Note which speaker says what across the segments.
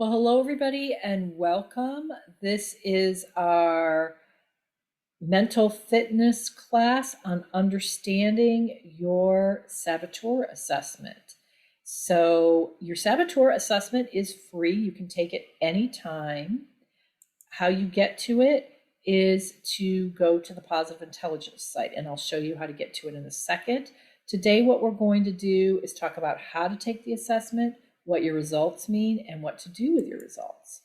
Speaker 1: Well, hello, everybody, and welcome. This is our mental fitness class on understanding your saboteur assessment. So, your saboteur assessment is free. You can take it anytime. How you get to it is to go to the Positive Intelligence site, and I'll show you how to get to it in a second. Today, what we're going to do is talk about how to take the assessment, what your results mean, and what to do with your results.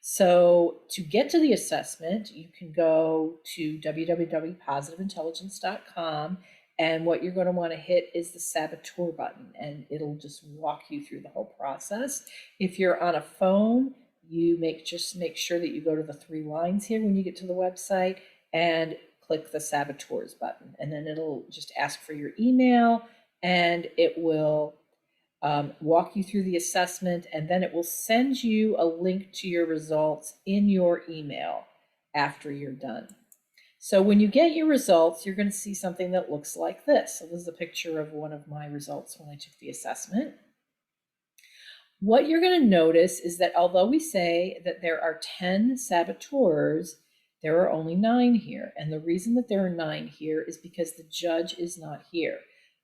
Speaker 1: So to get to the assessment, you can go to www.positiveintelligence.com, and what you're going to want to hit is the Saboteur button, and it'll just walk you through the whole process. If you're on a phone, you just make sure that you go to the three lines here when you get to the website and click the Saboteurs button, and then it'll just ask for your email, and it will walk you through the assessment, and then it will send you a link to your results in your email after you're done. So when you get your results, you're going to see something that looks like this. So this is a picture of one of my results when I took the assessment. What you're going to notice is that although we say that there are 10 saboteurs, there are only 9 here. And the reason that there are 9 here is because the judge is not here.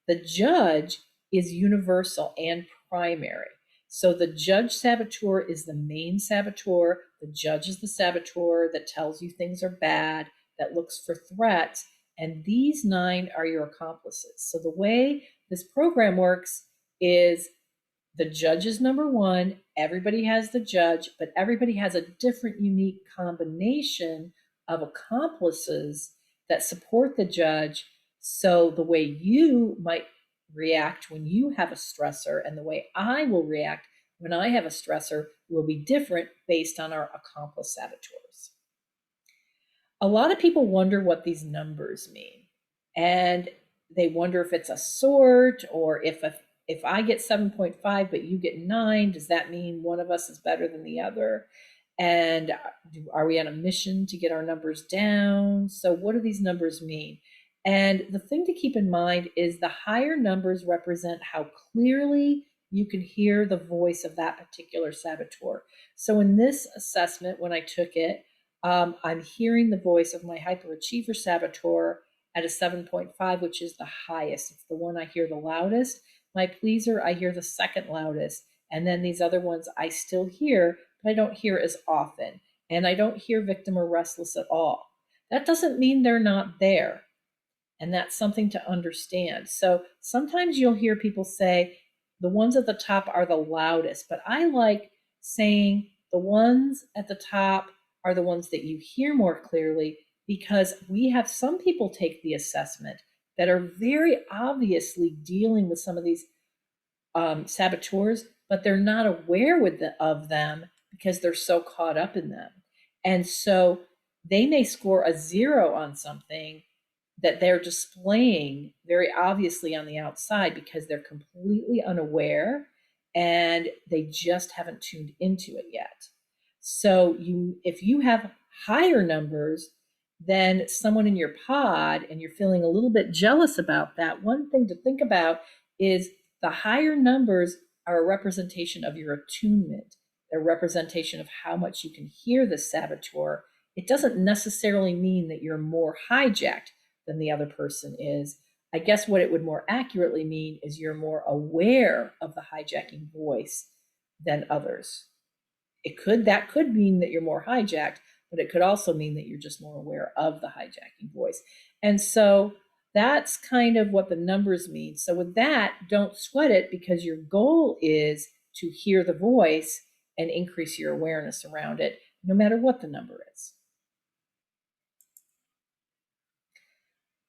Speaker 1: The judge is universal and primary. So the judge saboteur is the main saboteur. The judge is the saboteur that tells you things are bad, that looks for threats, and these 9 are your accomplices. So the way this program works is the judge is number 1. Everybody has the judge, but everybody has a different, unique combination of accomplices that support the judge. So the way you might react when you have a stressor and the way I will react when I have a stressor will be different based on our accomplice saboteurs. A lot of people wonder what these numbers mean, and they wonder if it's a sort, or if I get 7.5 but you get 9, does that mean one of us is better than the other? And are we on a mission to get our numbers down? So what do these numbers mean? And the thing to keep in mind is the higher numbers represent how clearly you can hear the voice of that particular saboteur. So in this assessment, when I took it, I'm hearing the voice of my hyperachiever saboteur at a 7.5, which is the highest. It's the one I hear the loudest. My pleaser, I hear the second loudest. And then these other ones I still hear, but I don't hear as often. And I don't hear victim or restless at all. That doesn't mean they're not there. And that's something to understand. So sometimes you'll hear people say the ones at the top are the loudest, but I like saying the ones at the top are the ones that you hear more clearly, because we have some people take the assessment that are very obviously dealing with some of these saboteurs, but they're not aware of them because they're so caught up in them. And so they may score a 0 on something that they're displaying very obviously on the outside because they're completely unaware and they just haven't tuned into it yet. So if you have higher numbers than someone in your pod and you're feeling a little bit jealous about that, one thing to think about is the higher numbers are a representation of your attunement. They're a representation of how much you can hear the saboteur. It doesn't necessarily mean that you're more hijacked than the other person is. I guess what it would more accurately mean is you're more aware of the hijacking voice than others. That could mean that you're more hijacked, but it could also mean that you're just more aware of the hijacking voice. And so that's kind of what the numbers mean. So with that, don't sweat it, because your goal is to hear the voice and increase your awareness around it, no matter what the number is.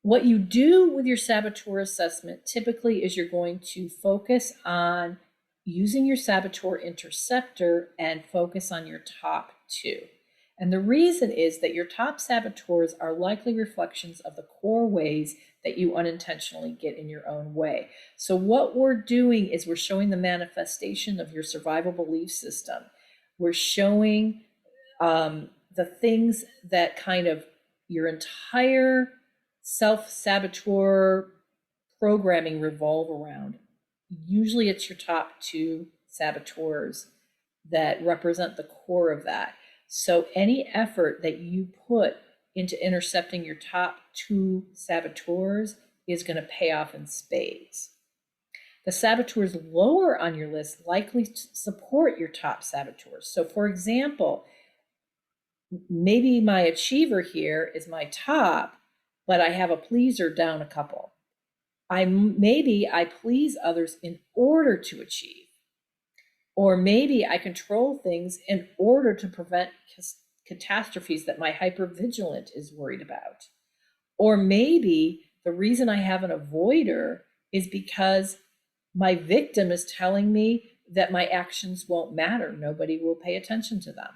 Speaker 1: What you do with your saboteur assessment typically is you're going to focus on using your saboteur interceptor and focus on your top 2. And the reason is that your top saboteurs are likely reflections of the core ways that you unintentionally get in your own way. So what we're doing is we're showing the manifestation of your survival belief system. We're showing the things that kind of your entire self-saboteur programming revolve around. Usually it's your top 2 saboteurs that represent the core of that. So any effort that you put into intercepting your top 2 saboteurs is going to pay off in spades. The saboteurs lower on your list likely support your top saboteurs. So for example, maybe my achiever here is my top, but I have a pleaser down a couple. Maybe I please others in order to achieve. Or maybe I control things in order to prevent catastrophes that my hypervigilant is worried about. Or maybe the reason I have an avoider is because my victim is telling me that my actions won't matter. Nobody will pay attention to them.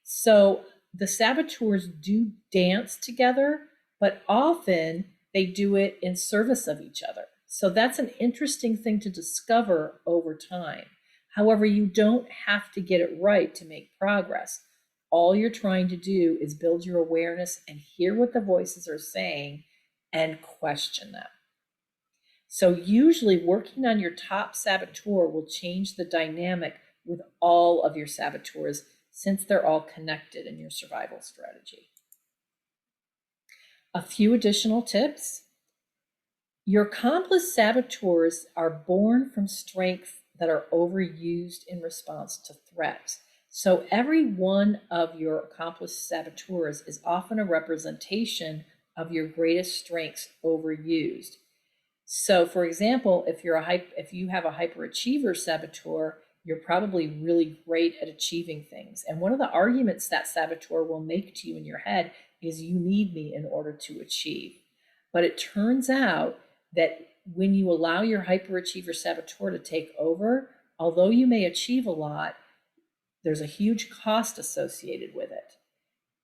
Speaker 1: So the saboteurs do dance together, but often they do it in service of each other. So that's an interesting thing to discover over time. However, you don't have to get it right to make progress. All you're trying to do is build your awareness and hear what the voices are saying and question them. So usually working on your top saboteur will change the dynamic with all of your saboteurs since they're all connected in your survival strategy. A few additional tips. Your accomplice saboteurs are born from strengths that are overused in response to threats. So every one of your accomplice saboteurs is often a representation of your greatest strengths overused. So for example, if you have a hyperachiever saboteur, you're probably really great at achieving things. And one of the arguments that saboteur will make to you in your head is you need me in order to achieve. But it turns out that when you allow your hyperachiever saboteur to take over, although you may achieve a lot, there's a huge cost associated with it.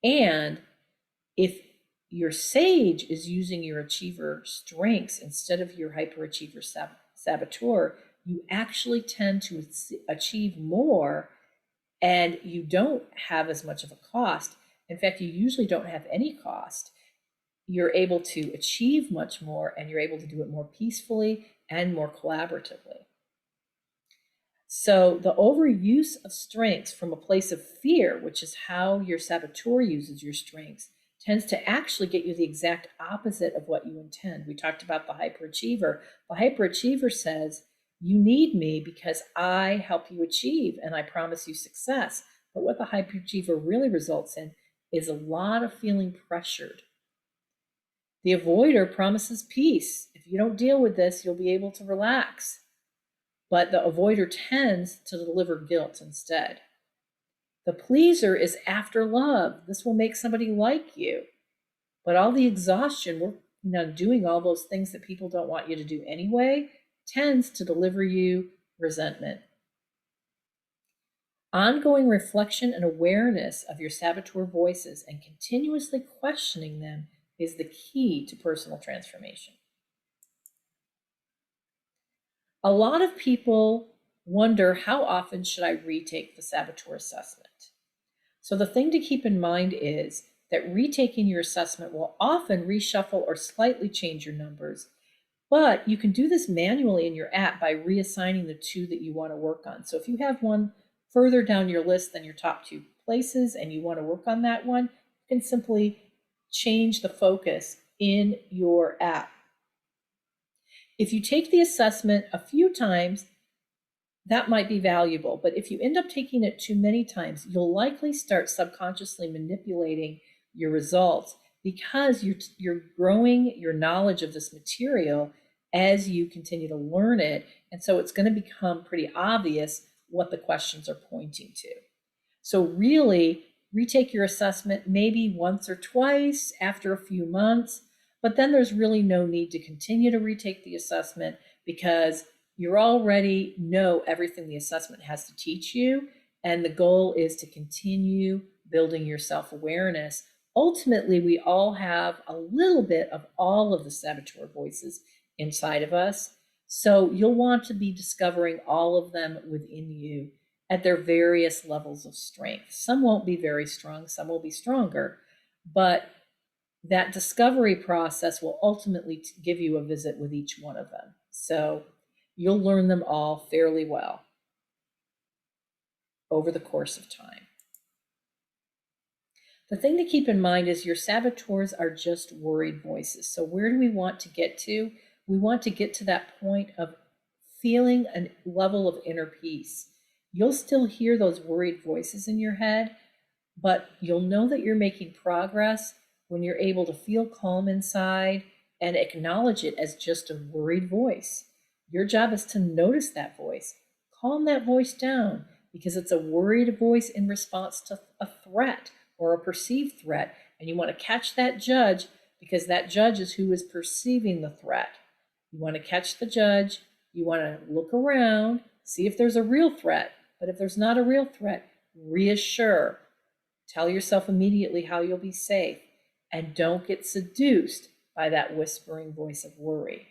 Speaker 1: And if your sage is using your achiever strengths instead of your hyperachiever saboteur, you actually tend to achieve more and you don't have as much of a cost. In fact, you usually don't have any cost. You're able to achieve much more and you're able to do it more peacefully and more collaboratively. So the overuse of strengths from a place of fear, which is how your saboteur uses your strengths, tends to actually get you the exact opposite of what you intend. We talked about the hyperachiever. The hyperachiever says, you need me because I help you achieve and I promise you success. But what the hyperachiever really results in is a lot of feeling pressured. The avoider promises peace. If you don't deal with this, you'll be able to relax. But the avoider tends to deliver guilt instead. The pleaser is after love. This will make somebody like you. But all the exhaustion, doing all those things that people don't want you to do anyway, tends to deliver you resentment. Ongoing reflection and awareness of your saboteur voices and continuously questioning them is the key to personal transformation. A lot of people wonder, how often should I retake the Saboteur Assessment? So the thing to keep in mind is that retaking your assessment will often reshuffle or slightly change your numbers, but you can do this manually in your app by reassigning the 2 that you want to work on. So if you have one further down your list than your top 2 places and you want to work on that one, you can simply change the focus in your app. If you take the assessment a few times, that might be valuable, but if you end up taking it too many times, you'll likely start subconsciously manipulating your results because you're growing your knowledge of this material as you continue to learn it, and so it's going to become pretty obvious what the questions are pointing to. So really, retake your assessment maybe once or twice after a few months, but then there's really no need to continue to retake the assessment because you already know everything the assessment has to teach you, and the goal is to continue building your self-awareness. Ultimately, we all have a little bit of all of the saboteur voices inside of us, so you'll want to be discovering all of them within you at their various levels of strength. Some won't be very strong, some will be stronger, but that discovery process will ultimately give you a visit with each one of them. So you'll learn them all fairly well. over the course of time. The thing to keep in mind is your saboteurs are just worried voices. So where do we want to get to? We want to get to that point of feeling a level of inner peace. You'll still hear those worried voices in your head, but you'll know that you're making progress when you're able to feel calm inside and acknowledge it as just a worried voice. Your job is to notice that voice, calm that voice down, because it's a worried voice in response to a threat or a perceived threat, and you want to catch that judge because that judge is who is perceiving the threat. You want to catch the judge, you want to look around, see if there's a real threat, but if there's not a real threat, reassure. Tell yourself immediately how you'll be safe, and don't get seduced by that whispering voice of worry.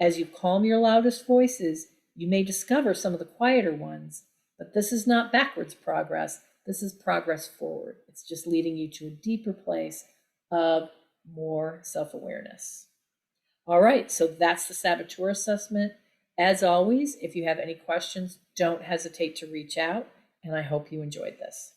Speaker 1: As you calm your loudest voices, you may discover some of the quieter ones, but this is not backwards progress. This is progress forward. It's just leading you to a deeper place of more self-awareness. All right, so that's the Saboteur Assessment. As always, if you have any questions, don't hesitate to reach out, and I hope you enjoyed this.